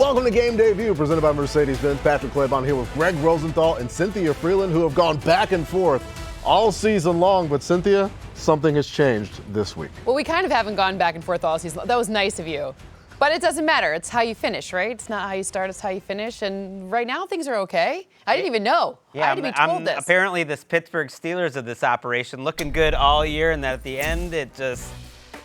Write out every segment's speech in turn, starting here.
Welcome to Game Day View, presented by Mercedes-Benz. Patrick Claybon here with Greg Rosenthal and Cynthia Freeland, who have gone back and forth all season long. But Cynthia, something has changed this week. Well, we kind of haven't gone back and forth all season. That was nice of you. But it doesn't matter. It's how you finish, right? It's not how you start, it's how you finish. And right now, things are okay. I didn't even know. Yeah, I had to be told this. Apparently, this Pittsburgh Steelers of this operation looking good all year, and then at the end, it just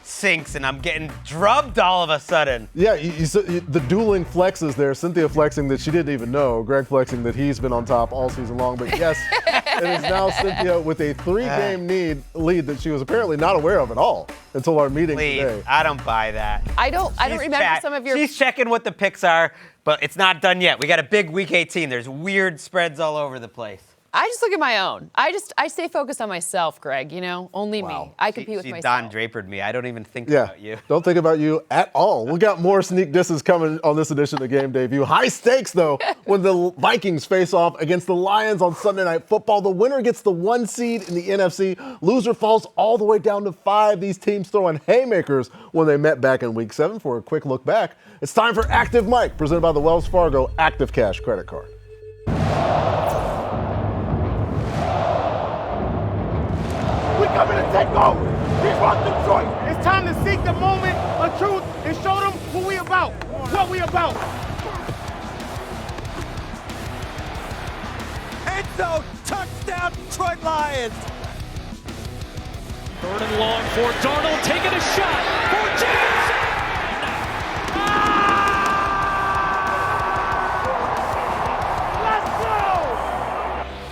sinks, and I'm getting drubbed all of a sudden. Yeah, the dueling flexes there. Cynthia flexing that she didn't even know. Greg flexing that he's been on top all season long. But yes, it is now Cynthia with a 3-game lead that she was apparently not aware of at all until our meeting today. I don't buy that. I don't remember some of your... She's checking what the picks are, but it's not done yet. We got a big Week 18. There's weird spreads all over the place. I just look at my own. I stay focused on myself, Greg, only me. I compete with myself. Don Drapered me. I don't even think about you. Don't think about you at all. We got more sneak disses coming on this edition of Game Day View. High stakes, though, when the Vikings face off against the Lions on Sunday Night Football. The winner gets the 1 seed in the NFC. Loser falls all the way down to 5. These teams throwing haymakers when they met back in Week 7. For a quick look back, it's time for Active Mike, presented by the Wells Fargo Active Cash Credit Card. Coming to take over. We want Detroit. It's time to seek the moment of truth and show them who we about, what we about. End zone, touchdown, Detroit Lions. 3rd and long for Darnold, taking a shot for Jackson.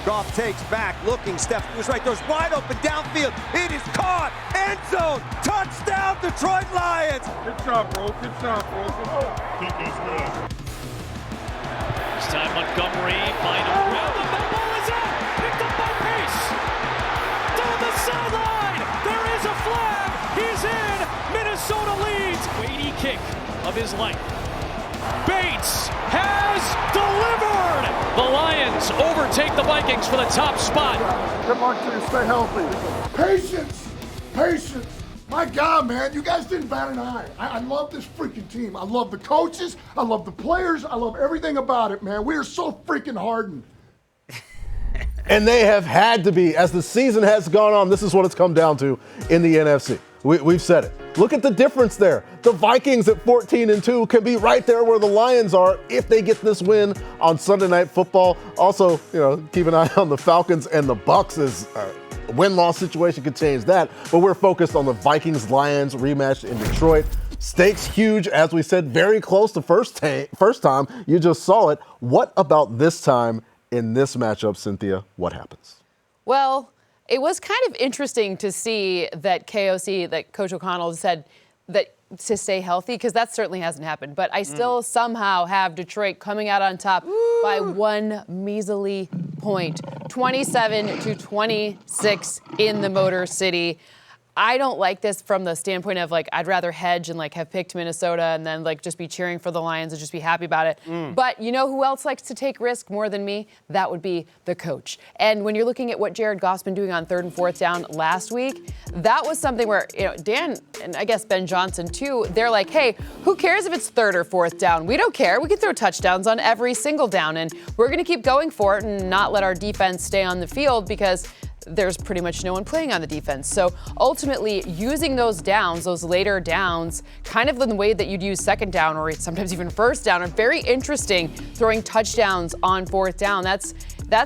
Goff takes back, looking, Steph was right, there's wide open downfield, it is caught, end zone, touchdown Detroit Lions! Good job, bro, Keep this good. This time Montgomery, find him, grab the ball is out, picked up by Pace, down the sideline, there is a flag, he's in, Minnesota leads, weighty kick of his life. Bates has delivered! The Lions overtake the Vikings for the top spot. Come on, kids, stay healthy. Patience. My God, man, you guys didn't bat an eye. I love this freaking team. I love the coaches. I love the players. I love everything about it, man. We are so freaking hardened. And they have had to be. As the season has gone on, this is what it's come down to in the NFC. We've said it. Look at the difference there. The Vikings at 14-2 can be right there where the Lions are if they get this win on Sunday Night Football. Also, keep an eye on the Falcons and the Bucs as a win-loss situation could change that. But we're focused on the Vikings-Lions rematch in Detroit. Stakes huge, as we said, very close to first time. You just saw it. What about this time in this matchup, Cynthia? What happens? Well, it was kind of interesting to see that that Coach O'Connell said that to stay healthy, because that certainly hasn't happened. But I still somehow have Detroit coming out on top by 1 measly point, 27-26 in the Motor City. I don't like this from the standpoint of I'd rather hedge and have picked Minnesota and then just be cheering for the Lions and just be happy about it. But you know who else likes to take risk more than me? That would be the coach. And when you're looking at what Jared Goff's been doing on 3rd and 4th down last week, that was something where Dan and I guess Ben Johnson too, they're like, hey, who cares if it's 3rd or 4th down? We don't care. We can throw touchdowns on every single down, and we're going to keep going for it and not let our defense stay on the field because there's pretty much no one playing on the defense. So ultimately, using those downs, those later downs, kind of the way that you'd use 2nd down or sometimes even 1st down, are very interesting. Throwing touchdowns on 4th down, that's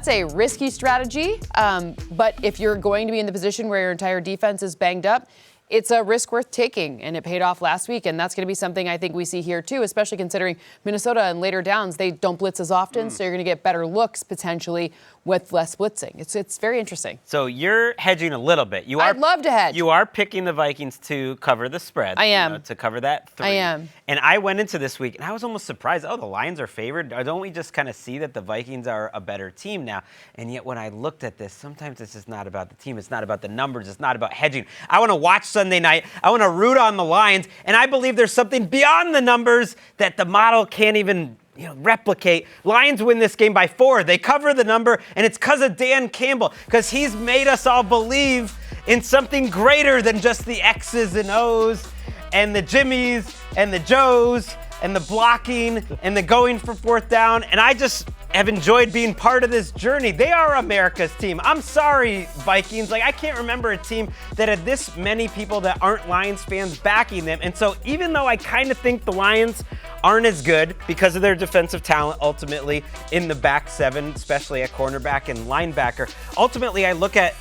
a risky strategy. But if you're going to be in the position where your entire defense is banged up, it's a risk worth taking, and it paid off last week, and that's going to be something I think we see here too, especially considering Minnesota and later downs, they don't blitz as often, so you're going to get better looks potentially with less blitzing. It's very interesting. So you're hedging a little bit. I'd love to hedge. You are picking the Vikings to cover the spread. I am. To cover that 3. I am. And I went into this week, and I was almost surprised. Oh, the Lions are favored. Don't we just kind of see that the Vikings are a better team now? And yet when I looked at this, sometimes this is not about the team. It's not about the numbers. It's not about hedging. I want to watch Sunday night. I want to root on the Lions. And I believe there's something beyond the numbers that the model can't even replicate. Lions win this game by 4. They cover the number, and it's because of Dan Campbell, because he's made us all believe in something greater than just the X's and O's and the Jimmies and the Joes and the blocking and the going for fourth down, and I just have enjoyed being part of this journey. They are America's team. I'm sorry, Vikings. Like, I can't remember a team that had this many people that aren't Lions fans backing them. And so even though I kind of think the Lions aren't as good because of their defensive talent ultimately in the back seven, especially at cornerback and linebacker, ultimately I look at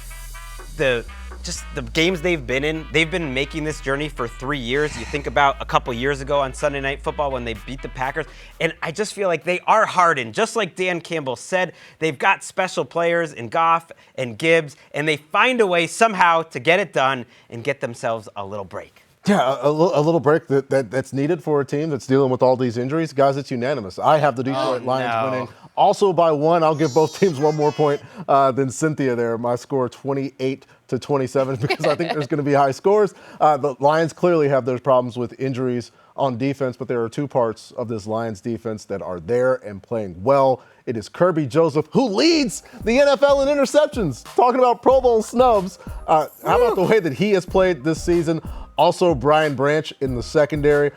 the games they've been in. They've been making this journey for 3 years. You think about a couple years ago on Sunday Night Football when they beat the Packers, and I just feel like they are hardened. Just like Dan Campbell said, they've got special players in Goff and Gibbs, and they find a way somehow to get it done and get themselves a little break. Yeah, a little break that's needed for a team that's dealing with all these injuries. Guys, it's unanimous. I have the Detroit Lions winning. Also by 1. I'll give both teams 1 more point than Cynthia there. My score 28-27 because I think there's going to be high scores. The Lions clearly have those problems with injuries on defense, but there are 2 parts of this Lions defense that are there and playing well. It is Kirby Joseph, who leads the NFL in interceptions. Talking about Pro Bowl snubs. How about the way that he has played this season? Also, Brian Branch in the secondary.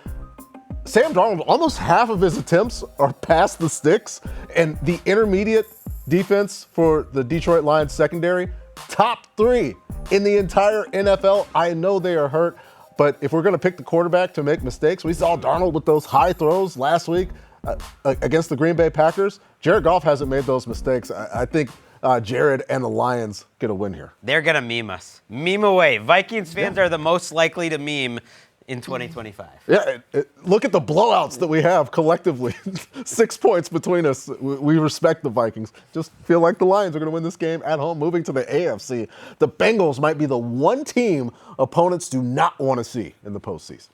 Sam Darnold, almost half of his attempts are past the sticks, and the intermediate defense for the Detroit Lions secondary, top 3 in the entire NFL. I know they are hurt, but if we're going to pick the quarterback to make mistakes, we saw Darnold with those high throws last week against the Green Bay Packers. Jared Goff hasn't made those mistakes. I think Jared and the Lions get a win here. They're going to meme us. Meme away. Vikings fans are the most likely to meme in 2025. Yeah, look at the blowouts that we have collectively. 6 points between us. We respect the Vikings. Just feel like the Lions are going to win this game at home. Moving to the AFC, the Bengals might be the one team opponents do not want to see in the postseason.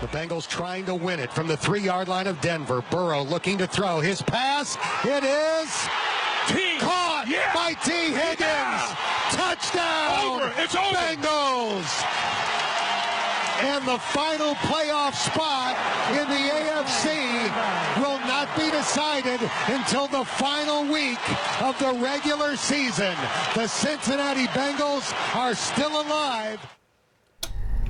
The Bengals trying to win it from the 3-yard line of Denver. Burrow looking to throw. His pass, it is caught by T. Higgins. Touchdown, It's over. Bengals. And the final playoff spot in the AFC will not be decided until the final week of the regular season. The Cincinnati Bengals are still alive.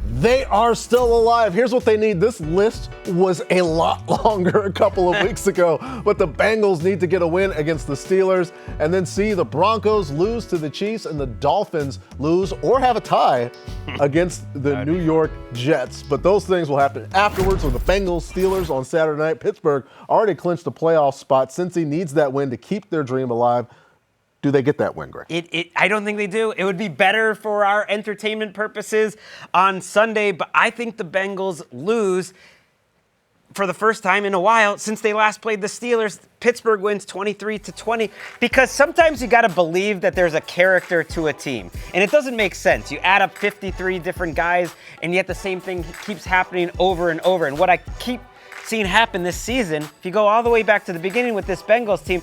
They are still alive. Here's what they need. This list was a lot longer a couple of weeks ago, but the Bengals need to get a win against the Steelers and then see the Broncos lose to the Chiefs and the Dolphins lose or have a tie against the New York Jets. But those things will happen afterwards with the Bengals Steelers on Saturday night. Pittsburgh already clinched a playoff spot. Cincy needs that win to keep their dream alive. Do they get that win, Greg? I don't think they do. It would be better for our entertainment purposes on Sunday, but I think the Bengals lose for the first time in a while since they last played the Steelers. Pittsburgh wins 23-20 because sometimes you got to believe that there's a character to a team, and it doesn't make sense. You add up 53 different guys, and yet the same thing keeps happening over and over. And what I keep seeing happen this season, if you go all the way back to the beginning with this Bengals team,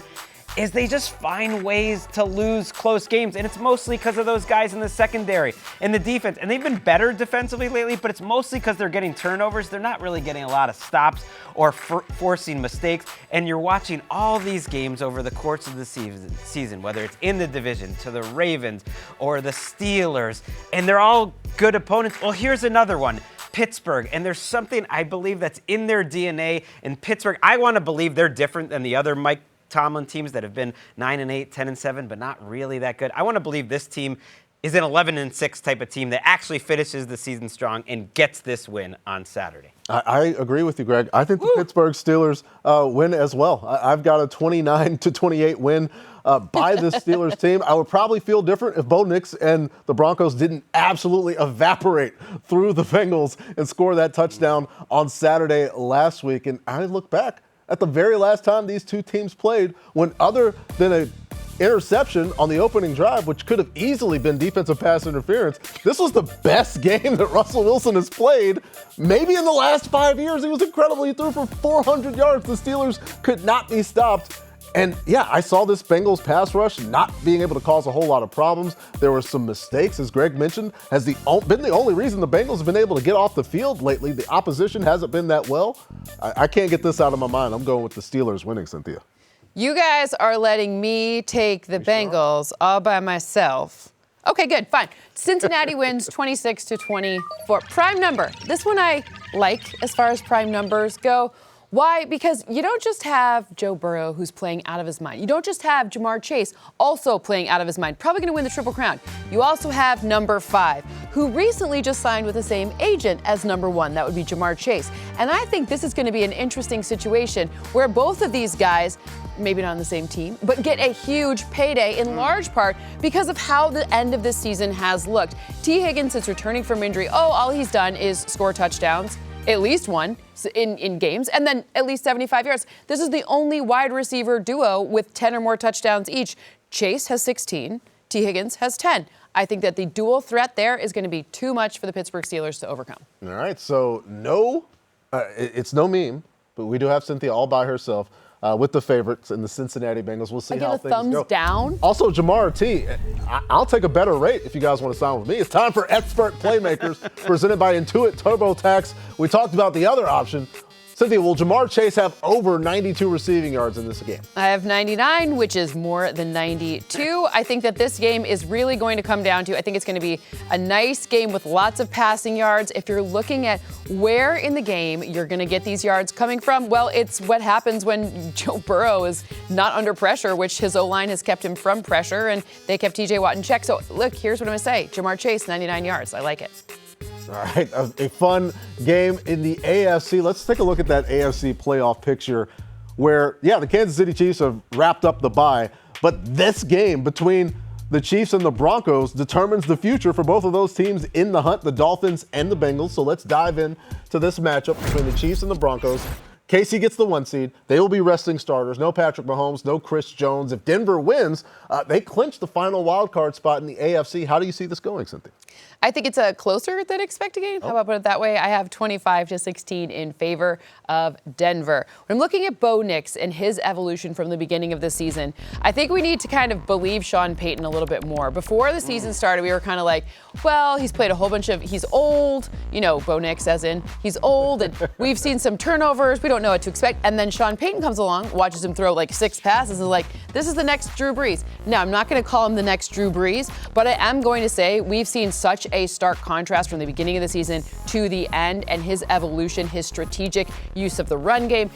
is they just find ways to lose close games. And it's mostly because of those guys in the secondary and the defense. And they've been better defensively lately, but it's mostly because they're getting turnovers. They're not really getting a lot of stops or forcing mistakes. And you're watching all these games over the course of the season, whether it's in the division to the Ravens or the Steelers, and they're all good opponents. Well, here's another one. Pittsburgh, and there's something I believe that's in their DNA in Pittsburgh. I want to believe they're different than the other Mike Tomlin teams that have been 9-8, 10-7, but not really that good. I want to believe this team is an 11-6 type of team that actually finishes the season strong and gets this win on Saturday. I agree with you, Greg. I think the Pittsburgh Steelers win as well. I've got a 29-28 win by this Steelers team. I would probably feel different if Bo Nix and the Broncos didn't absolutely evaporate through the Bengals and score that touchdown on Saturday last week. And I look back at the very last time these two teams played, when other than an interception on the opening drive, which could have easily been defensive pass interference, this was the best game that Russell Wilson has played maybe in the last 5 years. He was incredible. He threw for 400 yards. The Steelers could not be stopped. And yeah, I saw this Bengals pass rush not being able to cause a whole lot of problems. There were some mistakes, as Greg mentioned, has been the only reason the Bengals have been able to get off the field lately. The opposition hasn't been that well. I can't get this out of my mind. I'm going with the Steelers winning, Cynthia. You guys are letting me take the Bengals all by myself. Okay, good, fine. Cincinnati wins 26-24. Prime number. This one I like as far as prime numbers go. Why? Because you don't just have Joe Burrow, who's playing out of his mind. You don't just have Jamar Chase, also playing out of his mind, probably going to win the Triple Crown. You also have number 5, who recently just signed with the same agent as number 1. That would be Jamar Chase. And I think this is going to be an interesting situation where both of these guys, maybe not on the same team, but get a huge payday in large part because of how the end of this season has looked. T. Higgins is returning from injury. All he's done is score touchdowns. At least one in games, and then at least 75 yards. This is the only wide receiver duo with 10 or more touchdowns each. Chase has 16, T. Higgins has 10. I think that the dual threat there is going to be too much for the Pittsburgh Steelers to overcome. All right, so it's no meme, but we do have Cynthia all by herself with the favorites in the Cincinnati Bengals. We'll see how things go. I give a thumbs down. Also, Jamar T, I'll take a better rate if you guys want to sign with me. It's time for Expert Playmakers, presented by Intuit TurboTax. We talked about the other option. Cynthia, will Jamar Chase have over 92 receiving yards in this game? I have 99, which is more than 92. I think that this game is really going to come down to, I think it's going to be a nice game with lots of passing yards. If you're looking at where in the game you're going to get these yards coming from, well, it's what happens when Joe Burrow is not under pressure, which his O-line has kept him from pressure, and they kept TJ Watt in check. So, look, here's what I'm going to say. Jamar Chase, 99 yards. I like it. All right, a fun game in the AFC. Let's take a look at that AFC playoff picture where, the Kansas City Chiefs have wrapped up the bye, but this game between the Chiefs and the Broncos determines the future for both of those teams in the hunt, the Dolphins and the Bengals. So let's dive in to this matchup between the Chiefs and the Broncos. KC gets the 1 seed. They will be resting starters. No Patrick Mahomes, no Chris Jones. If Denver wins, they clinch the final wild card spot in the AFC. How do you see this going, Cynthia? I think it's a closer than expected game. How about put it that way? I have 25-16 in favor of Denver. When I'm looking at Bo Nix and his evolution from the beginning of the season, I think we need to kind of believe Sean Payton a little bit more. Before the season started, we were kind of like, well, he's played a whole bunch of, he's old, Bo Nix as in, he's old, and we've seen some turnovers. We don't know what to expect. And then Sean Payton comes along, watches him throw like 6 passes, and is like, this is the next Drew Brees. Now, I'm not going to call him the next Drew Brees, but I am going to say we've seen such a stark contrast from the beginning of the season to the end, and his evolution, his strategic use of the run game,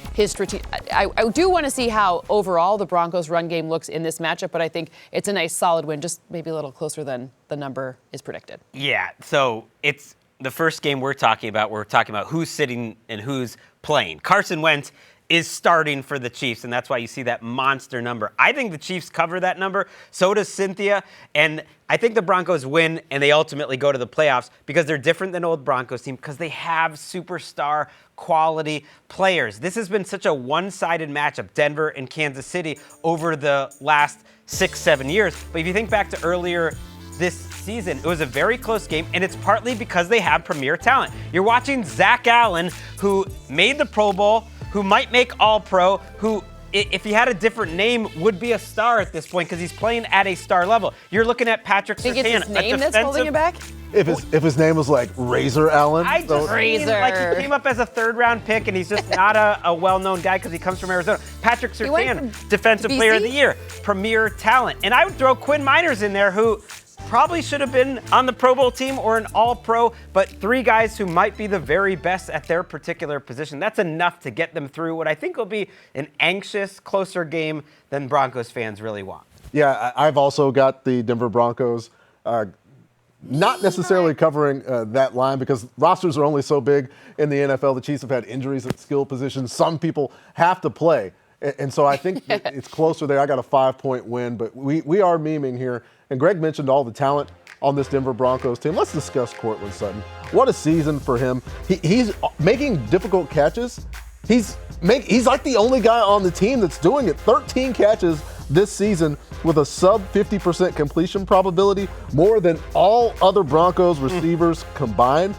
I do want to see how overall the Broncos run game looks in this matchup, but I think it's a nice solid win, just maybe a little closer than the number is predicted. Yeah, so it's the first game we're talking about who's sitting and who's playing. Carson Wentz is starting for the Chiefs, and that's why you see that monster number. I think the Chiefs cover that number. So does Cynthia. And I think the Broncos win, and they ultimately go to the playoffs because they're different than old Broncos team because they have superstar quality players. This has been such a one-sided matchup, Denver and Kansas City, over the last 6-7 years. But if you think back to earlier this season, it was a very close game, and it's partly because they have premier talent. You're watching Zach Allen, who made the Pro Bowl, who might make All-Pro, who, if he had a different name, would be a star at this point because he's playing at a star level. You're looking at Patrick Surtain. Think it's his name that's holding you back? If his name was like Razor Allen. I just mean, like, he came up as a 3rd-round pick, and he's just not a well-known guy because he comes from Arizona. Patrick Surtain, Defensive Player of the Year, premier talent. And I would throw Quinn Miners in there, who probably should have been on the Pro Bowl team or an All-Pro, but 3 guys who might be the very best at their particular position. That's enough to get them through what I think will be an anxious, closer game than Broncos fans really want. Yeah, I've also got the Denver Broncos not necessarily covering that line because rosters are only so big in the NFL. The Chiefs have had injuries at skill positions. Some people have to play. And so I think it's closer there. I got a 5-point win, but we are memeing here. And Greg mentioned all the talent on this Denver Broncos team. Let's discuss Courtland Sutton. What a season for him. He's making difficult catches. He's like the only guy on the team that's doing it. 13 catches this season with a sub 50% completion probability, more than all other Broncos receivers combined.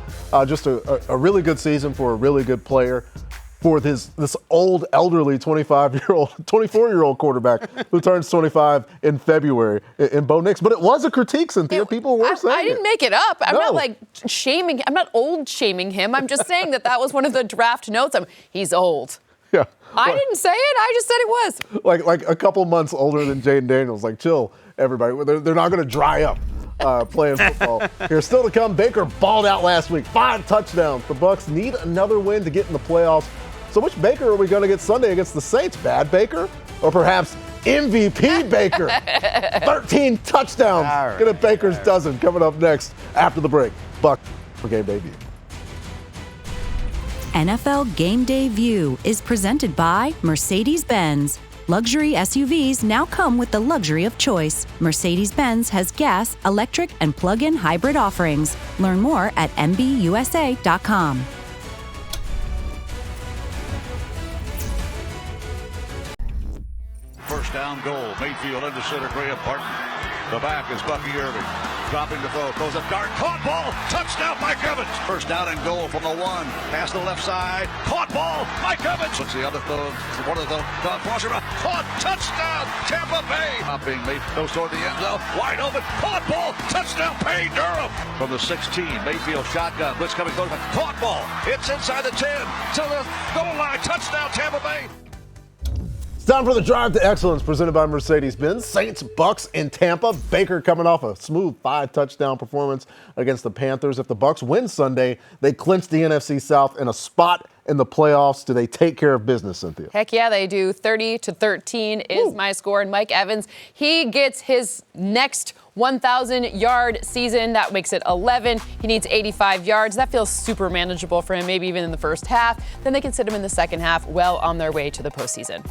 Just a really good season for a really good player. For this old, elderly 24-year-old quarterback who turns 25 in February in Bo Nix. But it was a critique, Cynthia. People were saying I didn't make it up. I'm No. not shaming. I'm not old shaming him. I'm just saying that was one of the draft notes. He's old. Yeah. I didn't say it. I just said it was. Like a couple months older than Jaden Daniels. Like, chill, everybody. They're not going to dry up playing football. Here, still to come, Baker balled out last week. 5 touchdowns. The Bucs need another win to get in the playoffs. So which Baker are we going to get Sunday against the Saints? Bad Baker? Or perhaps MVP Baker? 13 touchdowns. Right, Get a Baker's dozen coming up next after the break. Buck for Game Day View. NFL Game Day View is presented by Mercedes-Benz. Luxury SUVs now come with the luxury of choice. Mercedes-Benz has gas, electric, and plug-in hybrid offerings. Learn more at MBUSA.com. First down goal. Mayfield into center. Graham Barton. The back is Bucky Irving. Dropping the throw. Throws a dart. Caught ball. Touchdown, Mike Evans. First down and goal from the 1. Pass the left side. Caught ball. Mike Evans. Looks the other throw. One of the crosser. Caught. Touchdown. Tampa Bay. Hopping. Goes toward the end zone. Wide open. Caught ball. Touchdown. Payne Durham. From the 16. Mayfield shotgun. Blitz coming. Caught ball. It's inside the 10. To the goal line. Touchdown, Tampa Bay. Time for the Drive to Excellence presented by Mercedes-Benz. Saints, Bucks in Tampa. Baker coming off a smooth 5-touchdown performance against the Panthers. If the Bucks win Sunday, they clinch the NFC South and a spot in the playoffs. Do they take care of business, Cynthia? Heck yeah, they do. 30-13 is my score. And Mike Evans, he gets his next 1,000-yard season. That makes it 11. He needs 85 yards. That feels super manageable for him, maybe even in the first half. Then they can sit him in the second half, well on their way to the postseason.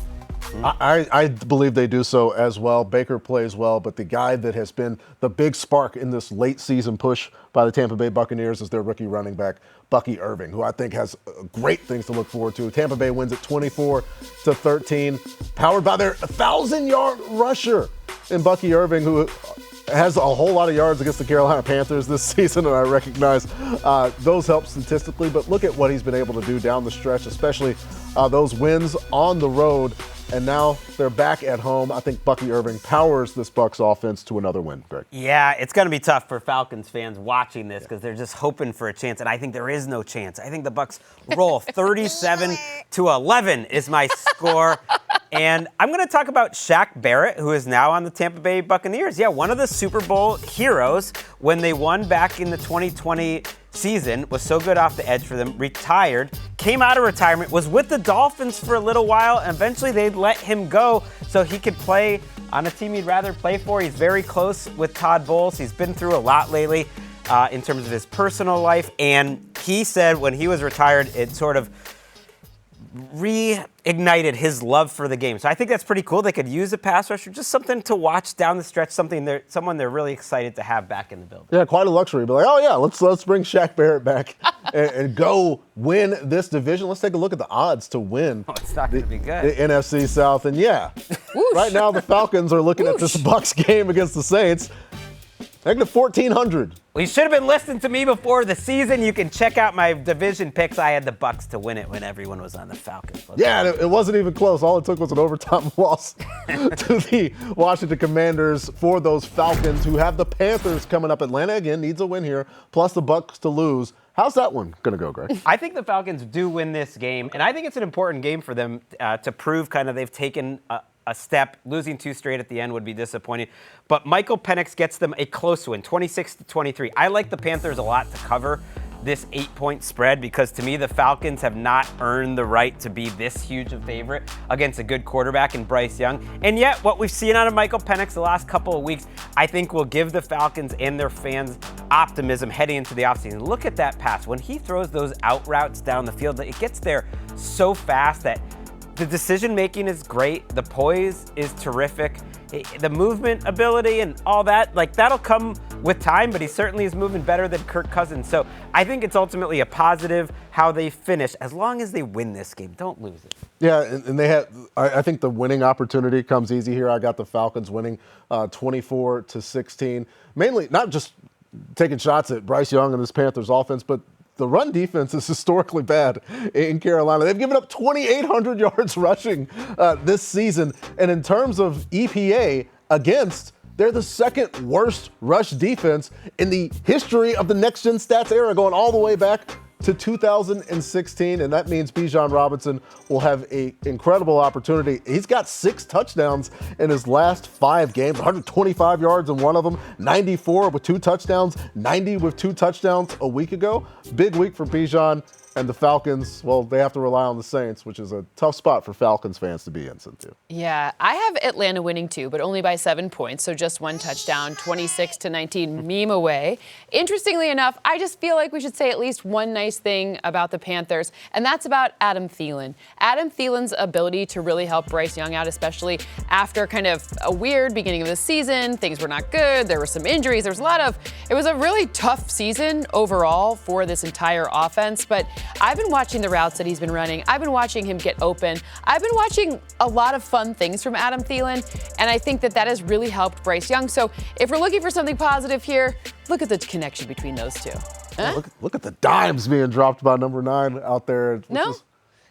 I believe they do so as well. Baker plays well, but the guy that has been the big spark in this late season push by the Tampa Bay Buccaneers is their rookie running back, Bucky Irving, who I think has great things to look forward to. Tampa Bay wins at 24-13, powered by their 1,000-yard rusher in Bucky Irving, who has a whole lot of yards against the Carolina Panthers this season, and I recognize those help statistically, but look at what he's been able to do down the stretch, especially those wins on the road. And now they're back at home. I think Bucky Irving powers this Bucs offense to another win, Greg. Yeah, it's going to be tough for Falcons fans watching this because they're just hoping for a chance, and I think there is no chance. I think the Bucs roll 37-11 is my score. And I'm going to talk about Shaq Barrett, who is now on the Tampa Bay Buccaneers. Yeah, one of the Super Bowl heroes when they won back in the 2020 season, was so good off the edge for them, retired, came out of retirement, was with the Dolphins for a little while, and eventually they let him go so he could play on a team he'd rather play for. He's very close with Todd Bowles. He's been through a lot lately in terms of his personal life, and he said when he was retired, it sort of reignited his love for the game. So I think that's pretty cool. They could use a pass rusher, just something to watch down the stretch, someone they're really excited to have back in the building. Yeah, quite a luxury. But like, oh yeah, let's bring Shaq Barrett back and go win this division. Let's take a look at the odds to win. Oh, it's not going to be good. The NFC South. And yeah, right now the Falcons are looking at this Bucs game against the Saints. Negative 1,400. Well, you should have been listening to me before the season. You can check out my division picks. I had the Bucs to win it when everyone was on the Falcons. Yeah, it wasn't even close. All it took was an overtime loss to the Washington Commanders for those Falcons, who have the Panthers coming up. Atlanta, again, needs a win here, plus the Bucs to lose. How's that one going to go, Greg? I think the Falcons do win this game, and I think it's an important game for them to prove kind of they've taken a step. Losing 2 straight at the end would be disappointing. But Michael Penix gets them a close win, 26-23. I like the Panthers a lot to cover this 8-point spread because to me the Falcons have not earned the right to be this huge a favorite against a good quarterback in Bryce Young. And yet what we've seen out of Michael Penix the last couple of weeks, I think will give the Falcons and their fans optimism heading into the offseason. Look at that pass. When he throws those out routes down the field, it gets there so fast that the decision-making is great. The poise is terrific. The movement ability and all that, that'll come with time, but he certainly is moving better than Kirk Cousins. So I think it's ultimately a positive how they finish, as long as they win this game. Don't lose it. Yeah, and they have. I think the winning opportunity comes easy here. I got the Falcons winning 24-16. Mainly, not just taking shots at Bryce Young and this Panthers offense, but the run defense is historically bad in Carolina. They've given up 2,800 yards rushing this season. And in terms of EPA against, they're the second worst rush defense in the history of the Next Gen Stats era, going all the way back to 2016, and that means Bijan Robinson will have an incredible opportunity. He's got 6 touchdowns in his last 5 games, 125 yards in one of them, 94 with 2 touchdowns, 90 with 2 touchdowns a week ago. Big week for Bijan. And the Falcons, well, they have to rely on the Saints, which is a tough spot for Falcons fans to be in, Cynthia. Yeah, I have Atlanta winning too, but only by 7 points, so just 1 touchdown, 26-19, meme away. Interestingly enough, I just feel like we should say at least one nice thing about the Panthers, and that's about Adam Thielen. Adam Thielen's ability to really help Bryce Young out, especially after kind of a weird beginning of the season. Things were not good. There were some injuries. It was a really tough season overall for this entire offense, but I've been watching the routes that he's been running. I've been watching him get open. I've been watching a lot of fun things from Adam Thielen, and I think that has really helped Bryce Young. So if we're looking for something positive here, look at the connection between those two. Huh? Yeah, look at the dimes being dropped by number 9 out there.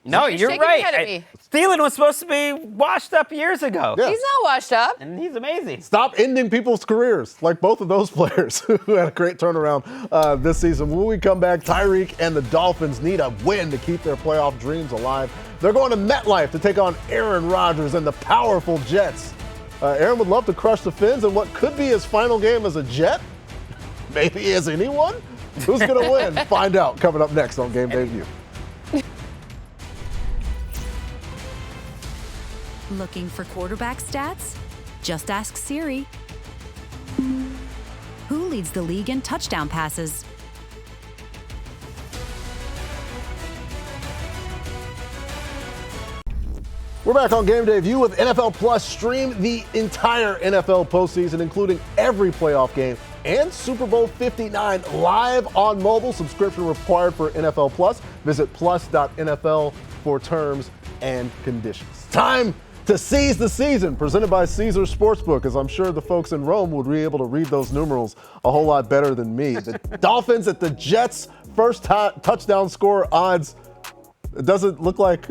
No, you're right. Thielen was supposed to be washed up years ago. Yeah. He's not washed up. And he's amazing. Stop ending people's careers, like both of those players who had a great turnaround this season. When we come back, Tyreek and the Dolphins need a win to keep their playoff dreams alive. They're going to MetLife to take on Aaron Rodgers and the powerful Jets. Aaron would love to crush the Finns in what could be his final game as a Jet. Maybe as anyone. Who's going to win? Find out coming up next on Game Day View. Looking for quarterback stats? Just ask Siri. Who leads the league in touchdown passes? We're back on Game Day View with NFL Plus. Stream the entire NFL postseason, including every playoff game and Super Bowl 59 live on mobile. Subscription required for NFL Plus. Visit plus.nfl for terms and conditions. Time to seize the season, presented by Caesars Sportsbook, as I'm sure the folks in Rome would be able to read those numerals a whole lot better than me. The Dolphins at the Jets' first touchdown score odds. It doesn't look like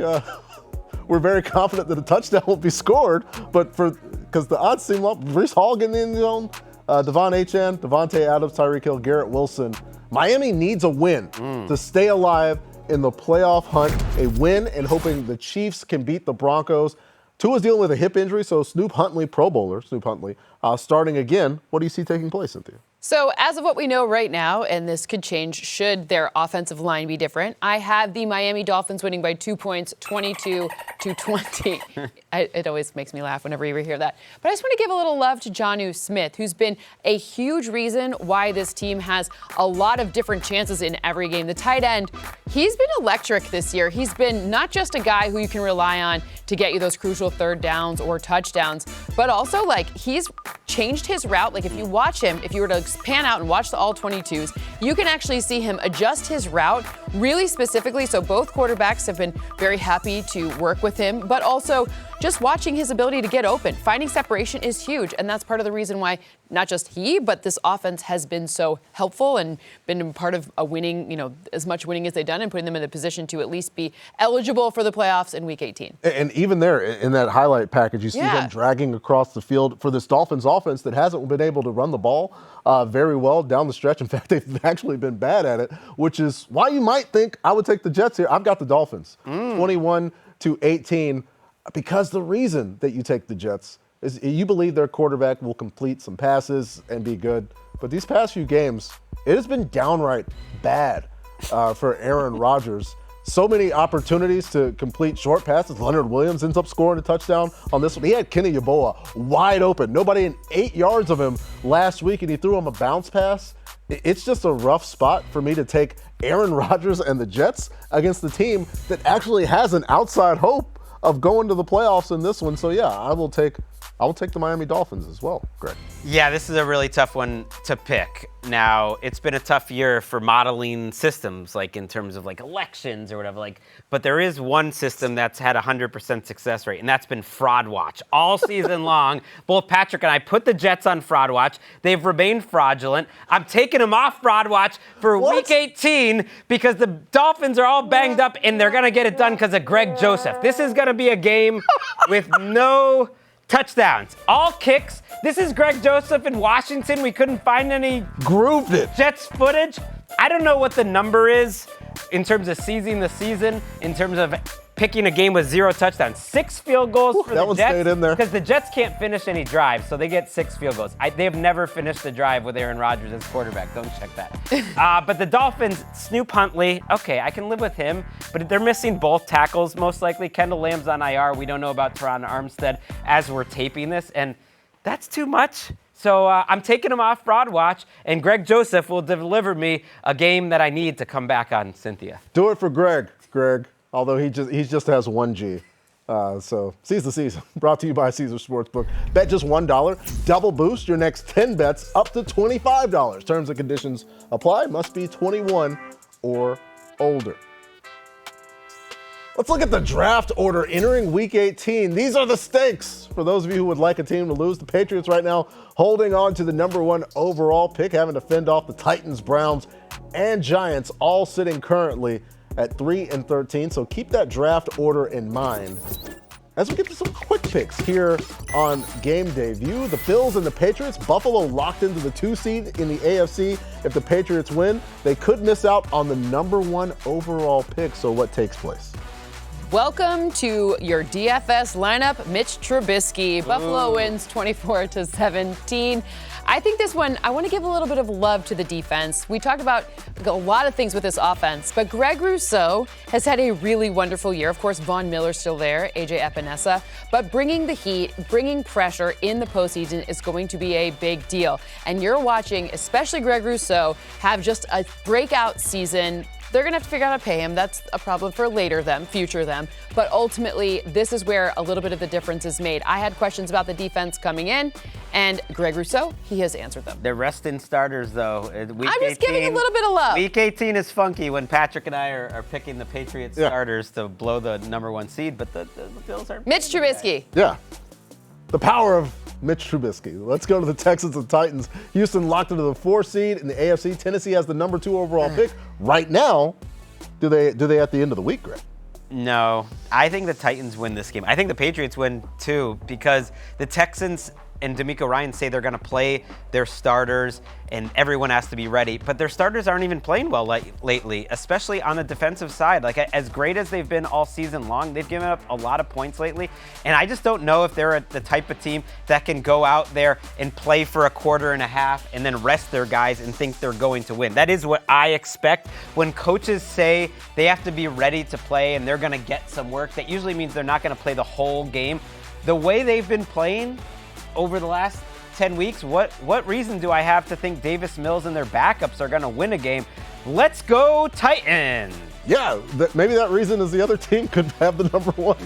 we're very confident that a touchdown will be scored, but because the odds seem like Breece Hall getting in the zone, Devon Achane, Devontae Adams, Tyreek Hill, Garrett Wilson. Miami needs a win to stay alive in the playoff hunt. A win and hoping the Chiefs can beat the Broncos. Tua's dealing with a hip injury, so Snoop Huntley, Pro Bowler Snoop Huntley, starting again. What do you see taking place, Cynthia? So as of what we know right now, and this could change should their offensive line be different, I have the Miami Dolphins winning by 2 points, 22-20. It always makes me laugh whenever you hear that. But I just want to give a little love to Jonnu Smith, who's been a huge reason why this team has a lot of different chances in every game. The tight end, he's been electric this year. He's been not just a guy who you can rely on to get you those crucial third downs or touchdowns, but also he's changed his route. Like if you watch him, if you were to pan out and watch the all 22s, you can actually see him adjust his route really specifically. So both quarterbacks have been very happy to work with him, but also just watching his ability to get open. Finding separation is huge, and that's part of the reason why not just he, but this offense has been so helpful and been part of a winning, as much winning as they've done and putting them in a position to at least be eligible for the playoffs in Week 18. And even there, in that highlight package, you see him dragging across the field for this Dolphins offense that hasn't been able to run the ball very well down the stretch. In fact, they've actually been bad at it, which is why you might think I would take the Jets here. I've got the Dolphins, 21-18, because the reason that you take the Jets is you believe their quarterback will complete some passes and be good. But these past few games, it has been downright bad for Aaron Rodgers. So many opportunities to complete short passes. Leonard Williams ends up scoring a touchdown on this one. He had Kenny Yeboah wide open. Nobody in 8 yards of him last week, and he threw him a bounce pass. It's just a rough spot for me to take Aaron Rodgers and the Jets against the team that actually has an outside hope of going to the playoffs in this one. So yeah, I will take the Miami Dolphins as well, Greg. Yeah, this is a really tough one to pick. Now, it's been a tough year for modeling systems, like in terms of like elections or whatever. But there is one system that's had 100% success rate, and that's been Fraud Watch. All season long, both Patrick and I put the Jets on Fraud Watch. They've remained fraudulent. I'm taking them off Fraud Watch for Week 18 because the Dolphins are all banged up, and they're going to get it done because of Greg Joseph. This is going to be a game with no touchdowns, all kicks. This is Greg Joseph in Washington. We couldn't find any grooved it Jets footage. I don't know what the number is. in terms of seizing the season, in terms of picking a game with 0 touchdowns. 6 field goals for the Jets. That one stayed in there. Because the Jets can't finish any drives, so they get 6 field goals. They have never finished a drive with Aaron Rodgers as quarterback. Don't check that. But the Dolphins, Snoop Huntley, okay, I can live with him, but they're missing both tackles most likely. Kendall Lamb's on IR. We don't know about Teron Armstead as we're taping this, and that's too much. So I'm taking him off Broad Watch, and Greg Joseph will deliver me a game that I need to come back on, Cynthia. Do it for Greg. Although he just has 1 G. So seize the season. Brought to you by Caesar Sportsbook. Bet just $1. Double boost your next 10 bets up to $25. Terms and conditions apply. Must be 21 or older. Let's look at the draft order entering Week 18. These are the stakes for those of you who would like a team to lose. The Patriots right now holding on to the number 1 overall pick, having to fend off the Titans, Browns, and Giants, all sitting currently at 3 and 13. So keep that draft order in mind. As we get to some quick picks here on Game Day View, the Bills and the Patriots, Buffalo locked into the 2 seed in the AFC. If the Patriots win, they could miss out on the number 1 overall pick. So what takes place? Welcome to your DFS lineup, Mitch Trubisky. Buffalo wins 24-17. I think this one, I want to give a little bit of love to the defense. We talked about a lot of things with this offense, but Greg Rousseau has had a really wonderful year. Of course, Von Miller's still there, AJ Epinesa, but bringing the heat, bringing pressure in the postseason is going to be a big deal. And you're watching, especially Greg Rousseau, have just a breakout season. They're going to have to figure out how to pay him. That's a problem for later them, future them. But ultimately, this is where a little bit of the difference is made. I had questions about the defense coming in, and Greg Rousseau, he has answered them. They're resting starters, though. I'm just giving a little bit of love. Week 18 is funky when Patrick and I are picking the Patriots starters to blow the number 1 seed, but the Bills are... Mitch Trubisky. Yeah. The power of Mitch Trubisky. Let's go to the Texans and Titans. Houston locked into the 4 seed in the AFC. Tennessee has the number 2 overall pick. Right now, do they at the end of the week, Greg? No. I think the Titans win this game. I think the Patriots win, too, because the Texans and DeMeco Ryans say they're going to play their starters and everyone has to be ready. But their starters aren't even playing well lately, especially on the defensive side. Like, as great as they've been all season long, they've given up a lot of points lately. And I just don't know if they're the type of team that can go out there and play for a quarter and a half and then rest their guys and think they're going to win. That is what I expect. When coaches say they have to be ready to play and they're going to get some work, that usually means they're not going to play the whole game. The way they've been playing over the last 10 weeks, what reason do I have to think Davis Mills and their backups are going to win a game? Let's go Titans. Yeah, maybe that reason is the other team could have the number 1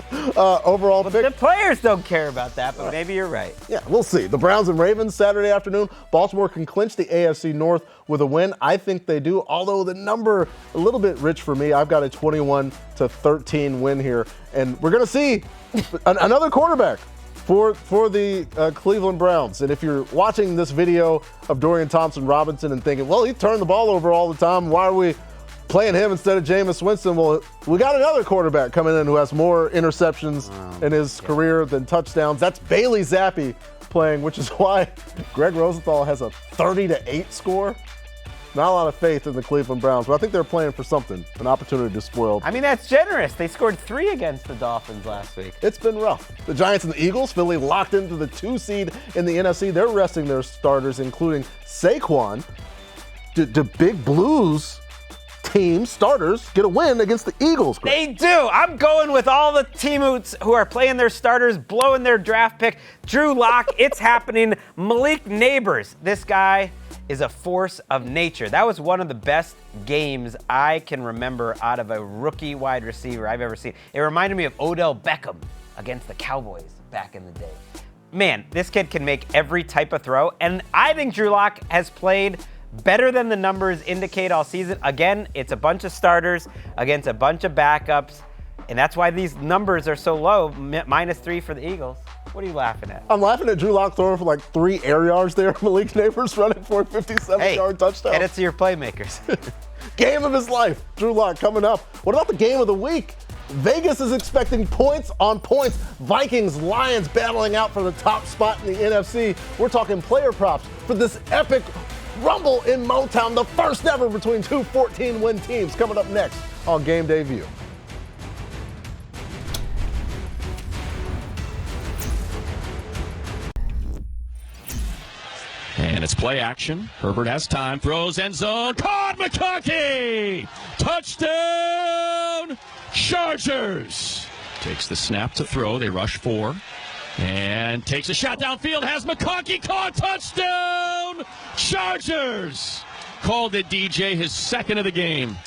overall pick. The players don't care about that, but maybe you're right. Yeah, we'll see. The Browns and Ravens Saturday afternoon. Baltimore can clinch the AFC North with a win. I think they do, although the number a little bit rich for me. I've got a 21-13 win here, and we're going to see another quarterback for the Cleveland Browns. And if you're watching this video of Dorian Thompson-Robinson and thinking, well, he turned the ball over all the time, why are we playing him instead of Jameis Winston? Well, we got another quarterback coming in who has more interceptions in his career than touchdowns. That's Bailey Zappi playing, which is why Greg Rosenthal has a 30-8 score. Not a lot of faith in the Cleveland Browns, but I think they're playing for something, an opportunity to spoil. I mean, that's generous. They scored 3 against the Dolphins last week. It's been rough. The Giants and the Eagles, Philly locked into the 2 seed in the NFC. They're resting their starters, including Saquon. Do Big Blues team starters get a win against the Eagles, Greg? They do. I'm going with all the teams who are playing their starters, blowing their draft pick. Drew Lock, it's happening. Malik Neighbors, this guy is a force of nature. That was one of the best games I can remember out of a rookie wide receiver I've ever seen. It reminded me of Odell Beckham against the Cowboys back in the day. Man, this kid can make every type of throw, and I think Drew Lock has played better than the numbers indicate all season. Again, it's a bunch of starters against a bunch of backups, and that's why these numbers are so low, -3 for the Eagles. What are you laughing at? I'm laughing at Drew Lock throwing for like 3 air yards there. Malik Neighbors running for a 57-yard touchdown. Get it to your playmakers. Game of his life. Drew Lock coming up. What about the game of the week? Vegas is expecting points on points. Vikings, Lions battling out for the top spot in the NFC. We're talking player props for this epic rumble in Motown, the first ever between two 14-win teams, coming up next on Game Day View. And it's play action. Herbert has time, throws end zone, caught McConkey! Touchdown, Chargers! Takes the snap to throw, they rush 4. And takes a shot downfield, has McConkey caught, touchdown, Chargers! Called it, DJ, his second of the game.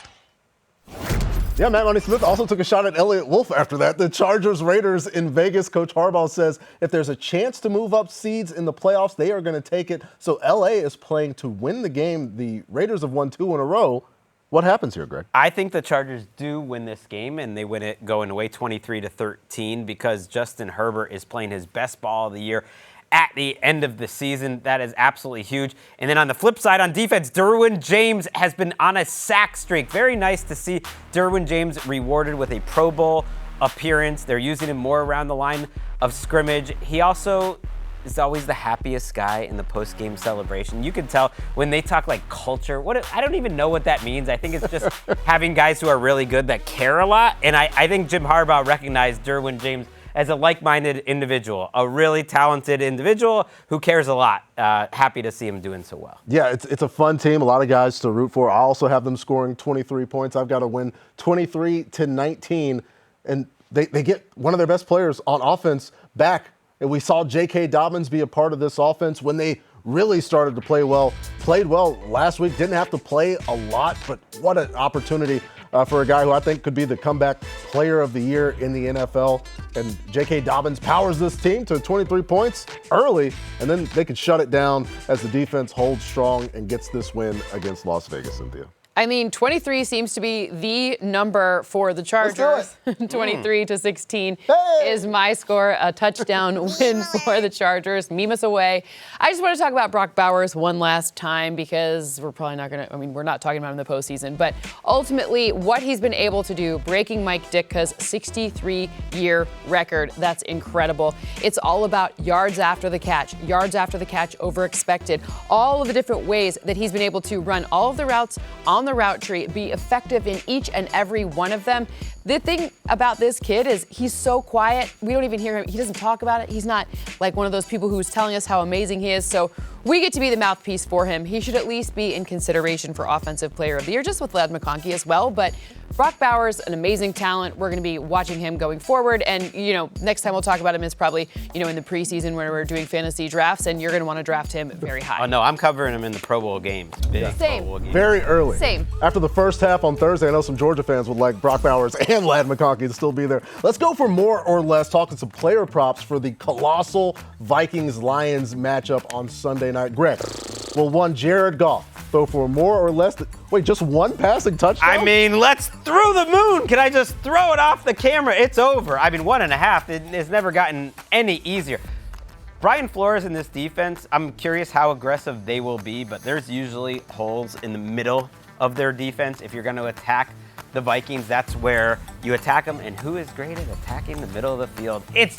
Yeah, Matt Money Smith also took a shot at Elliott Wolf after that. The Chargers-Raiders in Vegas, Coach Harbaugh says if there's a chance to move up seeds in the playoffs, they are going to take it. So L.A. is playing to win the game. The Raiders have won 2 in a row. What happens here, Greg? I think the Chargers do win this game, and they win it going away 23-13 because Justin Herbert is playing his best ball of the year at the end of the season. That is absolutely huge. And then on the flip side, on defense, Derwin James has been on a sack streak. Very nice to see Derwin James rewarded with a Pro Bowl appearance. They're using him more around the line of scrimmage. He also is always the happiest guy in the post-game celebration. You can tell when they talk like culture. I don't even know what that means. I think it's just having guys who are really good that care a lot. And I think Jim Harbaugh recognized Derwin James as a like-minded individual, a really talented individual who cares a lot. Happy to see him doing so well. Yeah, it's a fun team. A lot of guys to root for. I also have them scoring 23 points. I've got to win 23-19. And they get one of their best players on offense back. And we saw J.K. Dobbins be a part of this offense when they really started to play well. Played well last week. Didn't have to play a lot, but what an opportunity for a guy who I think could be the comeback player of the year in the NFL. And J.K. Dobbins powers this team to 23 points early, and then they can shut it down as the defense holds strong and gets this win against Las Vegas, Cynthia. I mean, 23 seems to be the number for the Chargers. 23-16 is my score. A touchdown win for the Chargers. Meme us away. I just want to talk about Brock Bowers one last time because we're probably not going to, we're not talking about him in the postseason. But ultimately, what he's been able to do, breaking Mike Ditka's 63-year record, that's incredible. It's all about yards after the catch over expected. All of the different ways that he's been able to run all of the routes on the route tree, be effective in each and every one of them. The thing about this kid is he's so quiet. We don't even hear him. He doesn't talk about it. He's not like one of those people who's telling us how amazing he is. So we get to be the mouthpiece for him. He should at least be in consideration for Offensive Player of the Year, just with Ladd McConkey as well. But Brock Bowers, an amazing talent. We're going to be watching him going forward. And, next time we'll talk about him is probably, in the preseason when we're doing fantasy drafts, and you're going to want to draft him very high. Oh, no, I'm covering him in the Pro Bowl games. Big Same. Pro Bowl games. Very early. Same. After the first half on Thursday, I know some Georgia fans would like Brock Bowers and Ladd McConkey to still be there. Let's go for more or less, talking some player props for the colossal Vikings-Lions matchup on Sunday night. Greg, will one Jared Goff throw for more or less? Just one passing touchdown? I mean, let's through the moon. Can I just throw it off the camera? It's over. 1.5. It's never gotten any easier. Brian Flores in this defense, I'm curious how aggressive they will be, but there's usually holes in the middle of their defense. If you're going to attack the Vikings, that's where you attack them. And who is great at attacking the middle of the field? It's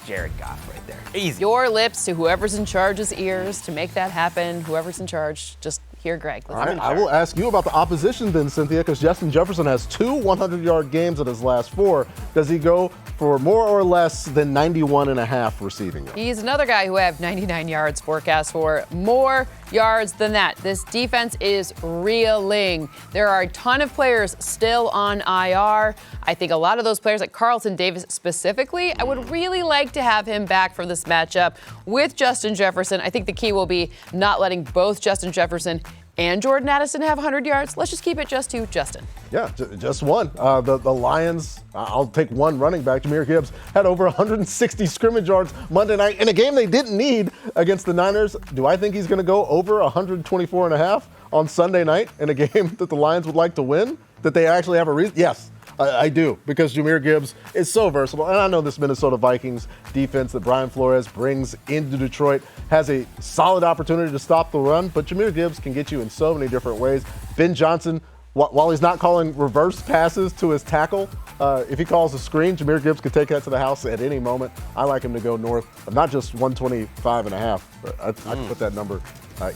Jared Goff right there. Easy. Your lips to whoever's in charge's ears to make that happen. Whoever's in charge, just hear Greg. All right, I will ask you about the opposition then, Cynthia, because Justin Jefferson has 2 100-yard games in his last 4. Does he go for more or less than 91.5 receiving yards? He's another guy who I have 99 yards forecast for. More yards than that. This defense is reeling. There are a ton of players still on IR. I think a lot of those players, like Carlton Davis specifically, I would really like to have him back for this matchup with Justin Jefferson. I think the key will be not letting both Justin Jefferson and Jordan Addison have 100 yards. Let's just keep it just to Justin. Yeah, just one. The Lions, I'll take one running back. Jahmyr Gibbs had over 160 scrimmage yards Monday night in a game they didn't need against the Niners. Do I think he's going to go over 124.5 on Sunday night in a game that the Lions would like to win? That they actually have a reason? Yes. I do, because Jahmyr Gibbs is so versatile. And I know this Minnesota Vikings defense that Brian Flores brings into Detroit has a solid opportunity to stop the run, but Jahmyr Gibbs can get you in so many different ways. Ben Johnson, while he's not calling reverse passes to his tackle, if he calls a screen, Jahmyr Gibbs could take that to the house at any moment. I like him to go north of not just 125.5, but I'd put that number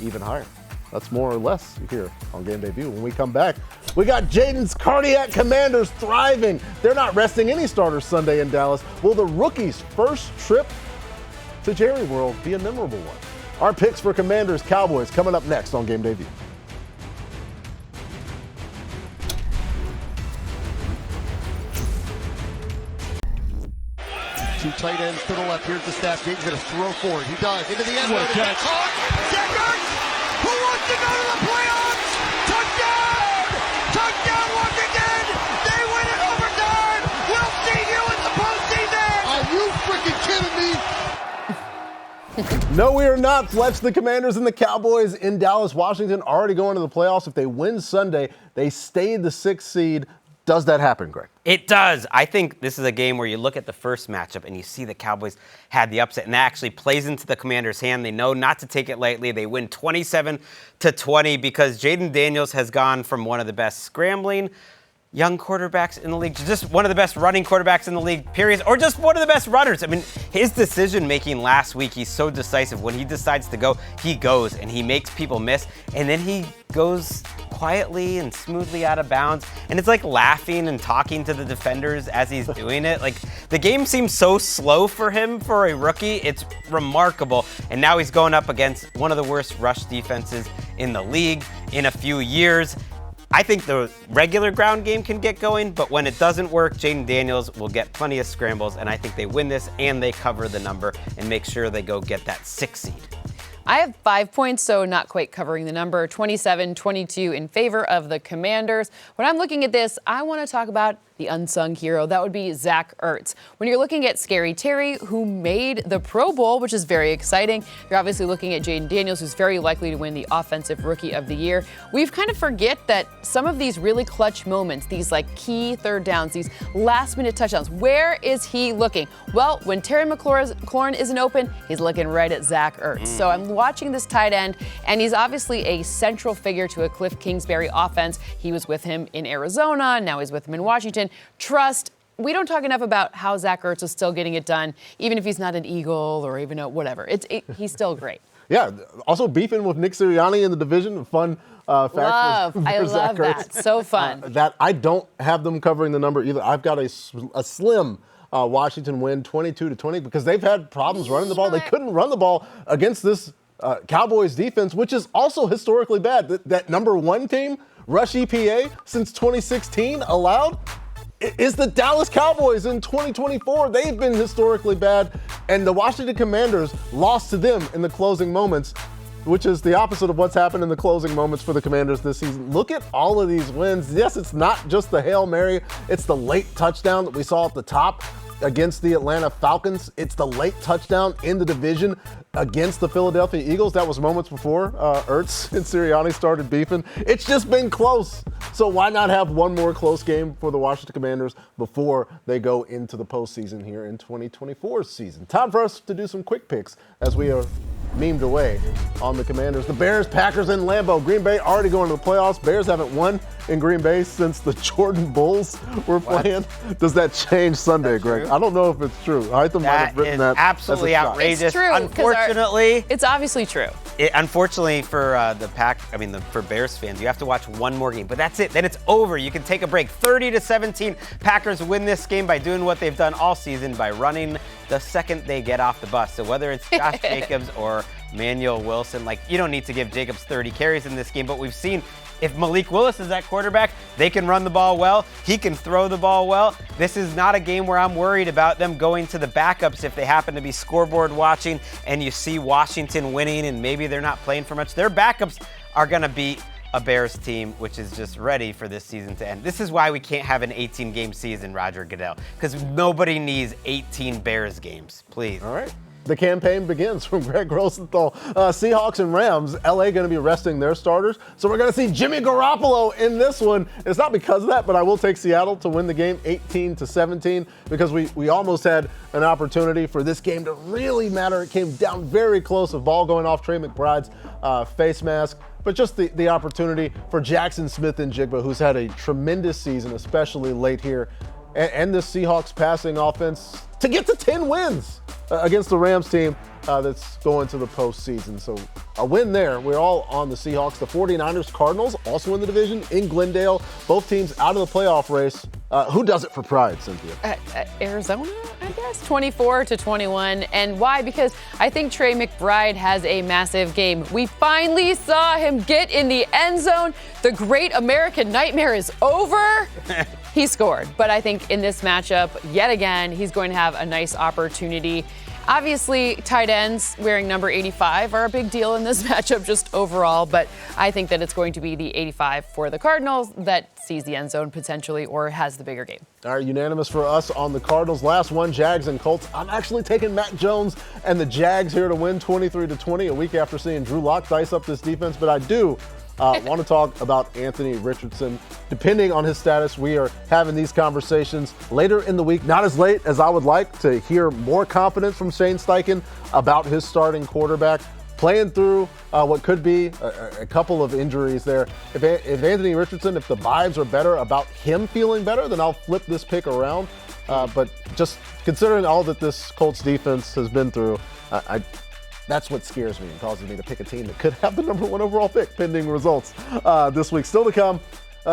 even higher. That's more or less here on Game Day View. When we come back, we got Jaden's cardiac Commanders thriving. They're not resting any starters Sunday in Dallas. Will the rookie's first trip to Jerry World be a memorable one? Our picks for Commanders Cowboys coming up next on Game Day View. Two tight ends to the left. Here's the snap. James going to throw forward. He does. Into the end zone. What a catch. Deckard, who wants to go to the playoffs? Touchdown! Touchdown once again! They win in overtime! We'll see you in the postseason! Are you freaking kidding me? No, we are not. Fletch, the Commanders and the Cowboys in Dallas, Washington already going to the playoffs. If they win Sunday, they stay the 6th seed. Does that happen, Greg? It does. I think this is a game where you look at the first matchup and you see the Cowboys had the upset, and that actually plays into the Commanders' hand. They know not to take it lightly. They win 27-20 because Jaden Daniels has gone from one of the best scrambling young quarterbacks in the league to just one of the best running quarterbacks in the league, period, or just one of the best runners. I mean, his decision-making last week, he's so decisive. When he decides to go, he goes, and he makes people miss, and then he goes quietly and smoothly out of bounds, and it's like laughing and talking to the defenders as he's doing it. Like, the game seems so slow for him for a rookie. It's remarkable, and now he's going up against one of the worst rush defenses in the league in a few years. I think the regular ground game can get going, but when it doesn't work, Jaden Daniels will get plenty of scrambles, and I think they win this and they cover the number and make sure they go get that 6th seed. I have 5 points, so not quite covering the number. 27-22 in favor of the Commanders. When I'm looking at this, I want to talk about the unsung hero. That would be Zach Ertz. When you're looking at Scary Terry, who made the Pro Bowl, which is very exciting, you're obviously looking at Jaden Daniels, who's very likely to win the Offensive Rookie of the Year. We've kind of forget that some of these really clutch moments, these like key third downs, these last-minute touchdowns, where is he looking? Well, when Terry McLaurin isn't open, he's looking right at Zach Ertz. So I'm watching this tight end, and he's obviously a central figure to a Cliff Kingsbury offense. He was with him in Arizona, now he's with him in Washington. Trust. We don't talk enough about how Zach Ertz is still getting it done, even if he's not an Eagle or even a whatever. He's still great. Yeah, also beefing with Nick Sirianni in the division, fun fact. I love that. So fun. That I don't have them covering the number either. I've got a slim Washington win 22-20 because they've had problems running the ball. They couldn't run the ball against this Cowboys defense, which is also historically bad. That number 1 team, rush EPA, since 2016 allowed, is the Dallas Cowboys in 2024. They've been historically bad, and the Washington Commanders lost to them in the closing moments, which is the opposite of what's happened in the closing moments for the Commanders this season. Look at all of these wins. Yes, it's not just the Hail Mary. It's the late touchdown that we saw at the top against the Atlanta Falcons. It's the late touchdown in the division against the Philadelphia Eagles. That was moments before Ertz and Sirianni started beefing. It's just been close. So why not have one more close game for the Washington Commanders before they go into the postseason here in 2024's season? Time for us to do some quick picks as we are memed away on the Commanders. The Bears, Packers, and Lambeau. Green Bay already going to the playoffs. Bears haven't won in Green Bay since the Jordan Bulls were playing. Does that change Sunday, Greg? True? I don't know if it's true. Hytham might have written that. Absolutely as a shot. outrageous. It's true. Unfortunately, it's obviously true. Unfortunately for for Bears fans, you have to watch one more game, but that's it. Then it's over. You can take a break. 30-17. Packers win this game by doing what they've done all season, by running the second they get off the bus. So whether it's Josh Jacobs or Manuel Wilson, you don't need to give Jacobs 30 carries in this game, but we've seen if Malik Willis is at quarterback, they can run the ball well. He can throw the ball well. This is not a game where I'm worried about them going to the backups if they happen to be scoreboard watching and you see Washington winning and maybe they're not playing for much. Their backups are going to beat a Bears team, which is just ready for this season to end. This is why we can't have an 18-game season, Roger Goodell, because nobody needs 18 Bears games. Please. All right. The campaign begins from Greg Rosenthal. Seahawks and Rams, LA going to be resting their starters. So we're going to see Jimmy Garoppolo in this one. It's not because of that, but I will take Seattle to win the game 18-17 because we almost had an opportunity for this game to really matter. It came down very close, a ball going off Trey McBride's face mask. But just the opportunity for Jackson Smith-Njigba, who's had a tremendous season, especially late here, and the Seahawks passing offense to get to 10 wins against the Rams team that's going to the postseason. So a win there. We're all on the Seahawks. The 49ers, Cardinals, also in the division in Glendale. Both teams out of the playoff race. Who does it for pride, Cynthia? Arizona, I guess, 24-21. And why? Because I think Trey McBride has a massive game. We finally saw him get in the end zone. The great American nightmare is over. He scored. But I think in this matchup, yet again, he's going to have a nice opportunity. Obviously, tight ends wearing number 85 are a big deal in this matchup just overall, but I think that it's going to be the 85 for the Cardinals that sees the end zone potentially or has the bigger game. All right, unanimous for us on the Cardinals. Last one, Jags and Colts. I'm actually taking Mac Jones and the Jags here to win 23-20 a week after seeing Drew Lock dice up this defense, but I do want to talk about Anthony Richardson. Depending on his status, we are having these conversations later in the week. Not as late as I would like to hear more confidence from Shane Steichen about his starting quarterback. Playing through what could be a couple of injuries there. If Anthony Richardson, if the vibes are better about him feeling better, then I'll flip this pick around. But just considering all that this Colts defense has been through, that's what scares me and causes me to pick a team that could have the number 1 overall pick pending results this week. Still to come.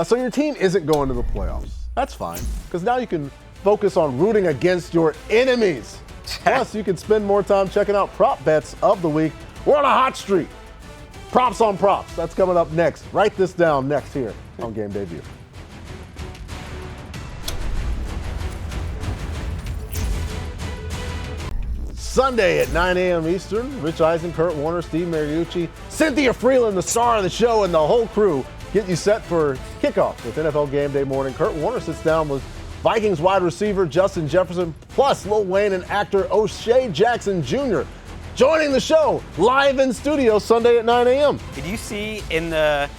So your team isn't going to the playoffs. That's fine, because now you can focus on rooting against your enemies. Plus, you can spend more time checking out prop bets of the week. We're on a hot streak. Props on props. That's coming up next. Write this down next here on Game Day View. Sunday at 9 a.m. Eastern, Rich Eisen, Kurt Warner, Steve Mariucci, Cynthia Freeland, the star of the show, and the whole crew get you set for kickoff with NFL Game Day morning. Kurt Warner sits down with Vikings wide receiver Justin Jefferson, plus Lil Wayne and actor O'Shea Jackson Jr. joining the show live in studio Sunday at 9 a.m. Did you see in the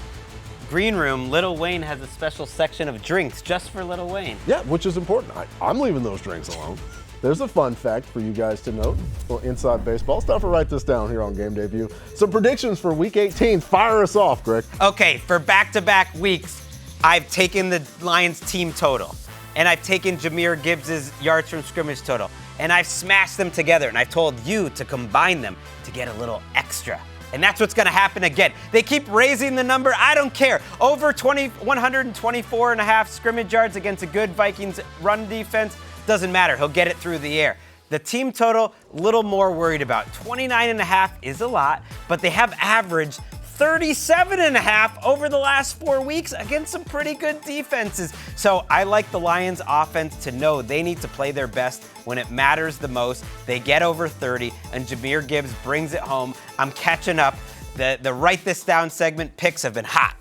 green room, Lil Wayne has a special section of drinks just for Lil Wayne? Yeah, which is important. I'm leaving those drinks alone. There's a fun fact for you guys to note. Well, inside baseball. It's time to write this down here on Game Day View. Some predictions for Week 18. Fire us off, Greg. Okay, for back-to-back weeks, I've taken the Lions team total, and I've taken Jahmyr Gibbs' yards from scrimmage total, and I've smashed them together, and I've told you to combine them to get a little extra. And that's what's going to happen again. They keep raising the number. I don't care. Over 124 and a half scrimmage yards against a good Vikings run defense. Doesn't matter. He'll get it through the air. The team total, little more worried about. 29.5 is a lot, but they have averaged 37.5 over the last 4 weeks against some pretty good defenses. So I like the Lions offense to know they need to play their best when it matters the most. They get over 30, and Jahmyr Gibbs brings it home. I'm catching up. The Write This Down segment picks have been hot.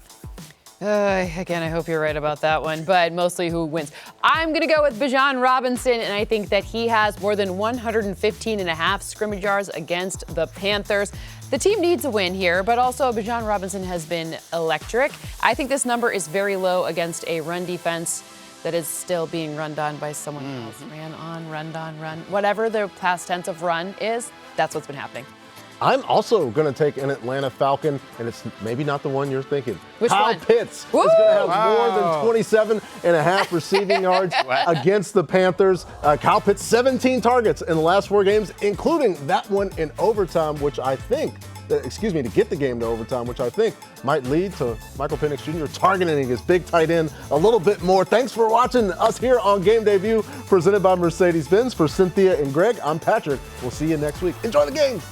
Again, I hope you're right about that one, but mostly who wins. I'm going to go with Bijan Robinson, and I think that he has more than 115.5 scrimmage yards against the Panthers. The team needs a win here, but also Bijan Robinson has been electric. I think this number is very low against a run defense that is still being run on by someone else. Ran on, run on, run. Whatever the past tense of run is, that's what's been happening. I'm also going to take an Atlanta Falcon, and it's maybe not the one you're thinking. Which Kyle one? Pitts Woo! is going to have more than 27.5 receiving yards against the Panthers. Kyle Pitts, 17 targets in the last 4 games, including that one in overtime, which I think, to get the game to overtime, which I think might lead to Michael Penix Jr. targeting his big tight end a little bit more. Thanks for watching us here on Game Day View, presented by Mercedes-Benz. For Cynthia and Greg, I'm Patrick. We'll see you next week. Enjoy the game.